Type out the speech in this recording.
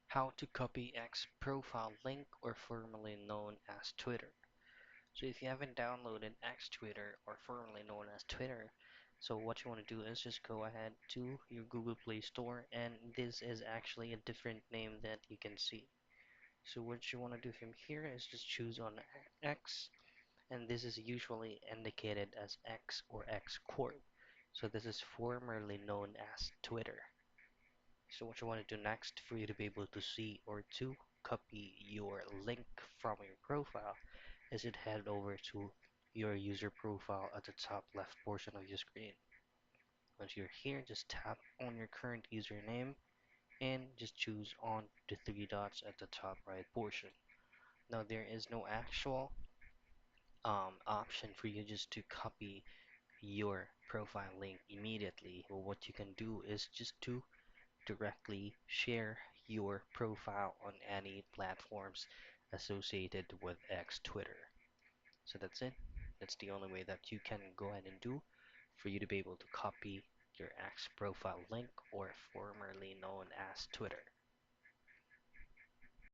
How to copy X profile link, or formerly known as Twitter. So if you haven't downloaded X Twitter, or formerly known as Twitter, so what you want to do is just go ahead to your Google Play Store, and this is actually a different name that you can see. So what you want to do from here is just choose on X, and this is usually indicated as X or X Corp. So this is formerly known as Twitter. So what you want to do next for you to be able to see or to copy your link from your profile is it head over to your user profile at the top left portion of your screen. Once you're here, just tap on your current username and just choose on the three dots at the top right portion. Now there is no actual option for you just to copy your profile link immediately. Well, what you can do is just to directly share your profile on any platforms associated with X Twitter. So that's it. That's the only way that you can go ahead and do for you to be able to copy your X profile link, or formerly known as Twitter.